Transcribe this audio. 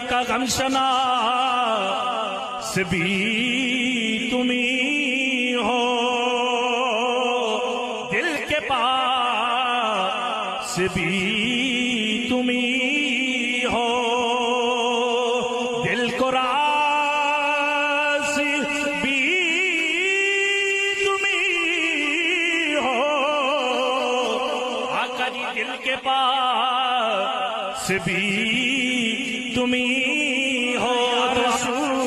کا غم شناس بھی تمہیں ہو، دل کے پاس بھی تمہیں ہو، دل کو راس بھی تمہیں ہو، آقا جی دل کے پاس بھی تمہیں ہو، رسول